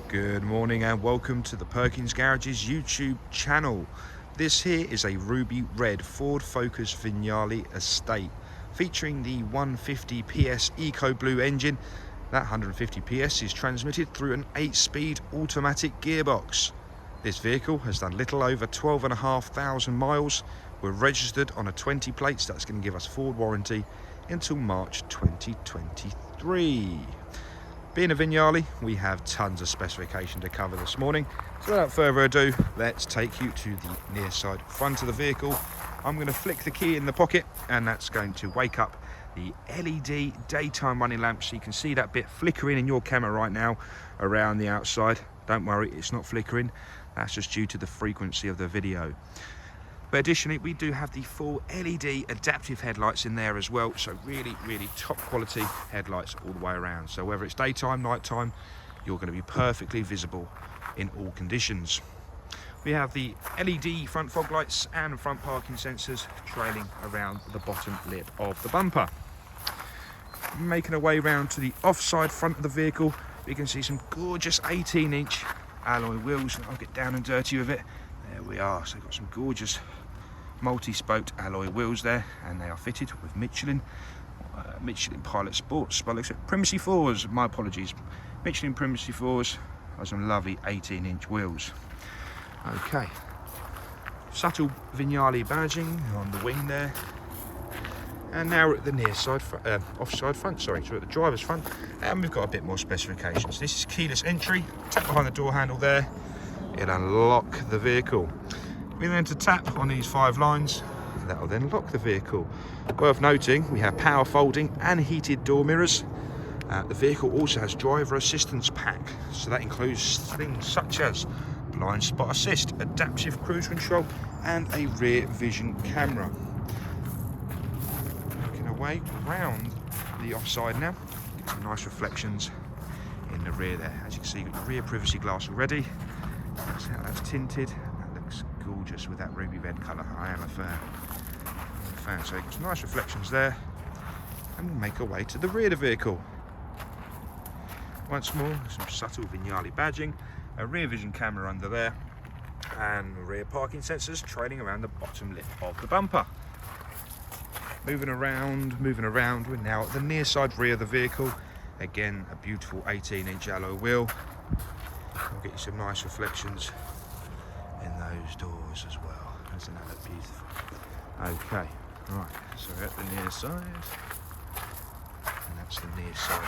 Good morning and welcome to the Perkins Garages YouTube channel. This here is a ruby red Ford Focus Vignale Estate featuring the 150 PS Eco Blue engine. That 150 PS is transmitted through an 8-speed automatic gearbox. This vehicle has done little over 12,500 miles. We're registered on a 20 plates. That's going to give us Ford warranty until March 2023. Being a Vignale, we have tons of specification to cover this morning. So without further ado, let's take you to the near side front of the vehicle. I'm going to flick the key in the pocket and that's going to wake up the LED daytime running lamp. So you can see that bit flickering in your camera right now around the outside. Don't worry, it's not flickering. That's just due to the frequency of the video. But additionally, we do have the full LED adaptive headlights in there as well. So really top quality headlights all the way around. So whether it's daytime, nighttime, you're going to be perfectly visible in all conditions. We have the LED front fog lights and front parking sensors trailing around the bottom lip of the bumper. Making our way round to the offside front of the vehicle, we can see some gorgeous 18-inch alloy wheels. I'll get down and dirty with it. There we are. So we've got some gorgeous multi-spoked alloy wheels there, and they are fitted with Michelin Pilot Sports. But looks at Primacy 4s, my apologies. Michelin Primacy 4s are some lovely 18-inch wheels. Okay. Subtle Vignale badging on the wing there. And now we're at the near side, offside front, sorry, so at the driver's front, and we've got a bit more specifications. This is keyless entry. Tap behind the door handle there, it'll unlock the vehicle. We then to tap on these 5 lines, that'll then lock the vehicle. Worth noting, we have power folding and heated door mirrors. The vehicle also has driver assistance pack, so that includes things such as blind spot assist, adaptive cruise control, and a rear vision camera. Making our way round the offside now, get some nice reflections in the rear there. As you can see, you've got your rear privacy glass already. That's how that's tinted. That looks gorgeous with that ruby red colour. I am a fan. So some nice reflections there. And we'll make our way to the rear of the vehicle. Once more, some subtle Vignale badging, a rear vision camera under there, and rear parking sensors trailing around the bottom lip of the bumper. Moving around, we're now at the near side rear of the vehicle. Again, a beautiful 18-inch alloy wheel. We'll get you some nice reflections in those doors as well. Doesn't that look beautiful? Okay, right, so we're at the near side. And that's the near side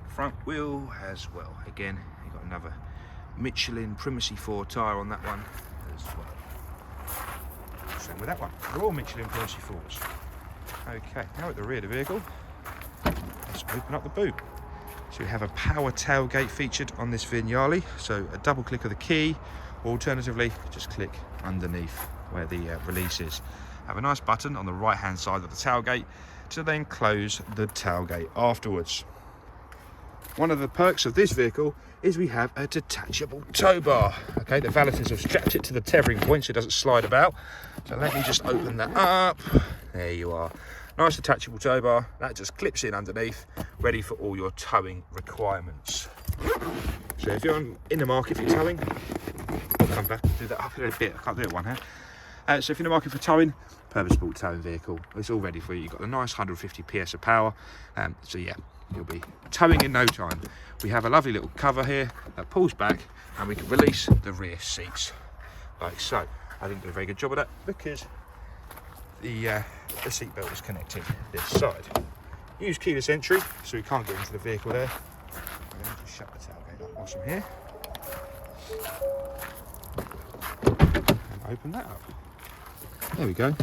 front wheel as well. Again, you've got another Michelin Primacy 4 tyre on that one as well. Same with that one. They're all Michelin Primacy 4s. Okay, now at the rear of the vehicle, let's open up the boot. So we have a power tailgate featured on this Vignale. So a double click of the key, or alternatively, just click underneath where the release is. Have a nice button on the right hand side of the tailgate to then close the tailgate afterwards. One of the perks of this vehicle is we have a detachable tow bar. Okay, the valeters have strapped it to the tethering point so it doesn't slide about. So let me just open that up. There you are. Nice detachable tow bar. That just clips in underneath, ready for all your towing requirements. So if you're in the market for towing, I'll come back and do that up in a bit. I can't do it one hand. So if you're in the market for towing, purpose-built towing vehicle, it's all ready for you. You've got a nice 150 PS of power. So yeah, you'll be towing in no time. We have a lovely little cover here that pulls back and we can release the rear seats like so. I didn't do a very good job of that because the seat belt is connected this side. Use keyless entry so we can't get into the vehicle there. I'm going to just shut the tailgate up whilst I'm here. And open that up. There we go.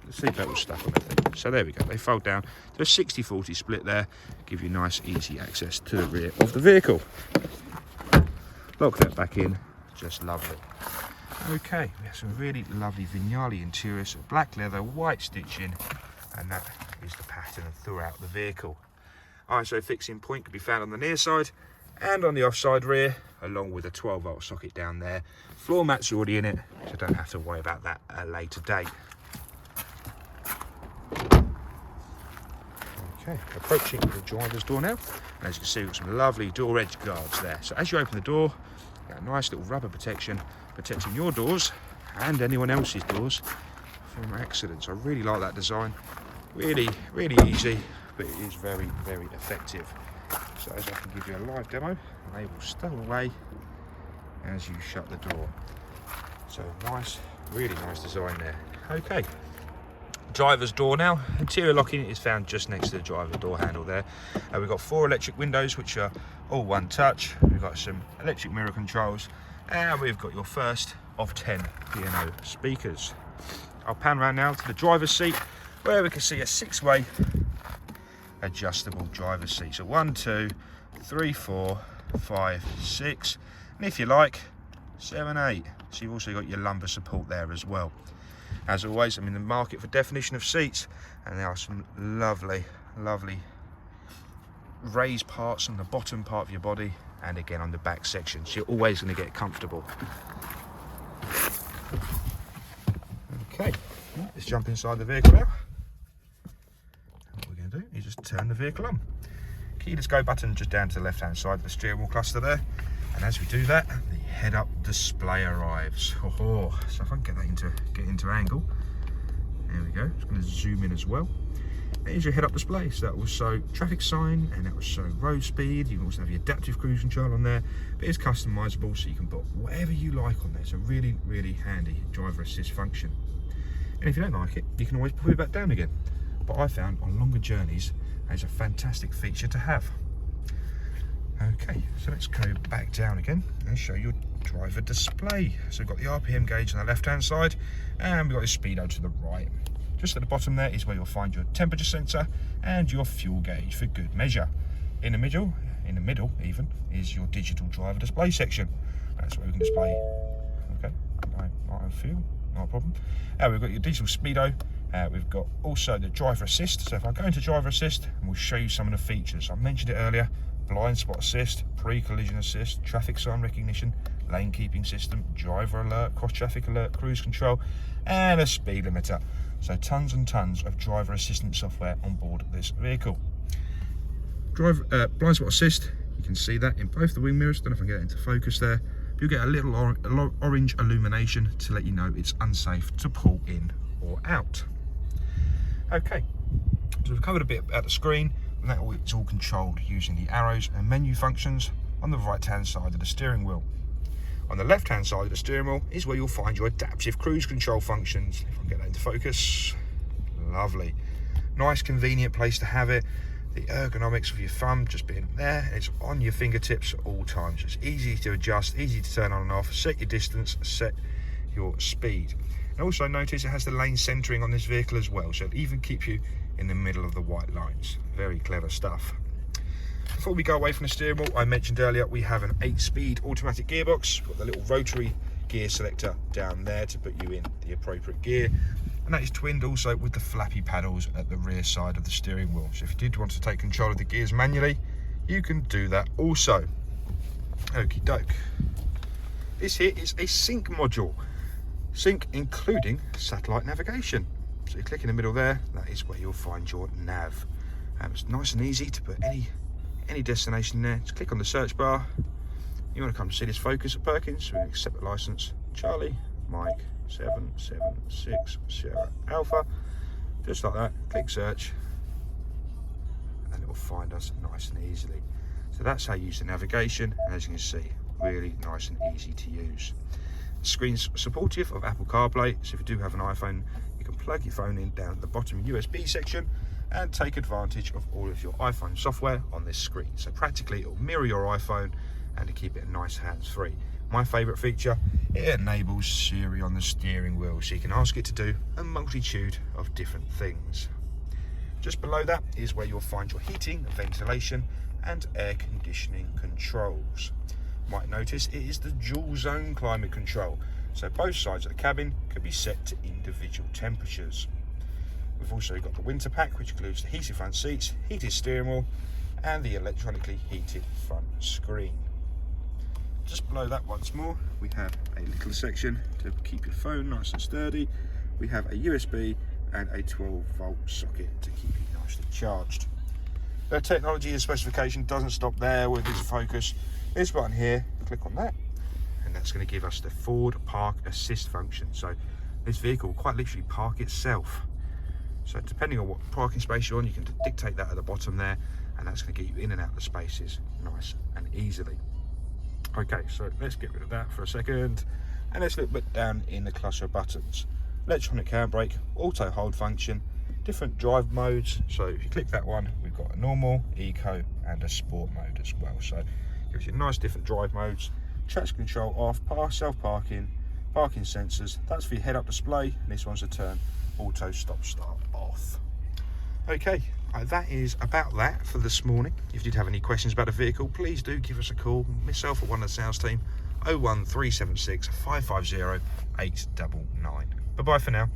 The seat belt was stuck on it. So there we go. They fold down to a 60-40 split there. Give you nice, easy access to the rear of the vehicle. Lock that back in. Just lovely. Okay, we have some really lovely Vignale interiors, black leather, white stitching, and that is the pattern throughout the vehicle. ISO fixing point can be found on the near side and on the offside rear, along with a 12-volt socket down there. Floor mats are already in it, so don't have to worry about that at a later date. Okay, approaching the driver's door now. And as you can see, we've got some lovely door edge guards there. So as you open the door, you get a nice little rubber protection, protecting your doors and anyone else's doors from accidents. I really like that design. Really, really easy, but it is very, very effective. So as I can give you a live demo, they will stow away as you shut the door. So nice, really nice design there. Okay, driver's door now. Interior locking is found just next to the driver door handle there. We've got 4 electric windows, which are all one touch. We've got some electric mirror controls, and we've got your first of 10 P&O speakers. I'll pan around now to the driver's seat, where we can see a 6-way adjustable driver's seat. So 1, 2, 3, 4, 5, 6, and if you like, 7, 8. So you've also got your lumbar support there as well. As always, I'm in the market for definition of seats, and there are some lovely, lovely raised parts on the bottom part of your body, and again on the back section. So you're always going to get comfortable. Okay, let's jump inside the vehicle now. What we're going to do is just turn the vehicle on. Keyless go button just down to the left hand side of the steering wheel cluster there. And as we do that, the head-up display arrives. So if I can get that into angle, there we go. Just going to zoom in as well. There's your head-up display. So that will show traffic sign, and that will show road speed. You can also have your adaptive cruise control on there, but it's customizable, so you can put whatever you like on there. It's a really, really handy driver assist function. And if you don't like it, you can always put it back down again. But I found on longer journeys, it's a fantastic feature to have. Okay, so let's go back down again and show your driver display. So we've got the RPM gauge on the left hand side, and we've got the speedo to the right. Just at the bottom there is where you'll find your temperature sensor and your fuel gauge for good measure. In the middle even, is your digital driver display section. That's where we can display, okay, light fuel, not a problem. We've got your digital speedo. We've got also the driver assist. So if I go into driver assist, and we'll show you some of the features. I mentioned it earlier: blind spot assist, pre-collision assist, traffic sign recognition, lane keeping system, driver alert, cross traffic alert, cruise control, and a speed limiter. So tons and tons of driver assistance software on board this vehicle. Blind spot assist, you can see that in both the wing mirrors. Don't know if I can get it into focus there. But you'll get a little orange illumination to let you know it's unsafe to pull in or out. Okay, so we've covered a bit about the screen, and that it's all controlled using the arrows and menu functions on the right hand side of the steering wheel. On the left hand side of the steering wheel is where you'll find your adaptive cruise control functions. If I can get that into focus, lovely. Nice convenient place to have it. The ergonomics of your thumb just being there, it's on your fingertips at all times. It's easy to adjust, easy to turn on and off, set your distance, set your speed. And also notice it has the lane centering on this vehicle as well, so it even keeps you in the middle of the white lines. Very clever stuff. Before we go away from the steering wheel, I mentioned earlier we have an 8-speed automatic gearbox. We've got the little rotary gear selector down there to put you in the appropriate gear, and that is twinned also with the flappy paddles at the rear side of the steering wheel. So if you did want to take control of the gears manually, you can do that also. Okie doke. This here is a sync module. Sync including satellite navigation. So you click in the middle there, that is where you'll find your nav. It's nice and easy to put any destination there. Just click on the search bar. You want to come see this focus at Perkins, so we accept the license. Charlie, Mike, 776 Sierra Alpha. Just like that, click search, and it will find us nice and easily. So that's how you use the navigation, and as you can see, really nice and easy to use. The screen's supportive of Apple CarPlay, so if you do have an iPhone, you can plug your phone in down at the bottom USB section and take advantage of all of your iPhone software on this screen. So practically it will mirror your iPhone and to keep it nice hands-free. My favourite feature, it enables Siri on the steering wheel, so you can ask it to do a multitude of different things. Just below that is where you'll find your heating, ventilation and air conditioning controls. You might notice it is the dual zone climate control, so both sides of the cabin can be set to individual temperatures. We've also got the winter pack, which includes the heated front seats, heated steering wheel and the electronically heated front screen. Just below that once more, we have a little section to keep your phone nice and sturdy. We have a USB and a 12-volt socket to keep you nicely charged. the technology and specification doesn't stop there with this focus. This button here, click on that, and that's going to give us the forward park assist function. So this vehicle will quite literally park itself. So depending on what parking space you're on, you can dictate that at the bottom there, and that's going to get you in and out of the spaces nice and easily. Okay, so let's get rid of that for a second, and let's look down in the cluster of buttons. Electronic handbrake, auto hold function, different drive modes. So if you click that one, we've got a normal, eco, and a sport mode as well. So it gives you nice different drive modes. Traction control off, self-parking, parking sensors. That's for your head-up display, and this one's a turn auto stop start off. Okay, that is about that for this morning. If you did have any questions about the vehicle, please do give us a call, myself or one of the sales team, 01376 550 899. Bye bye for now.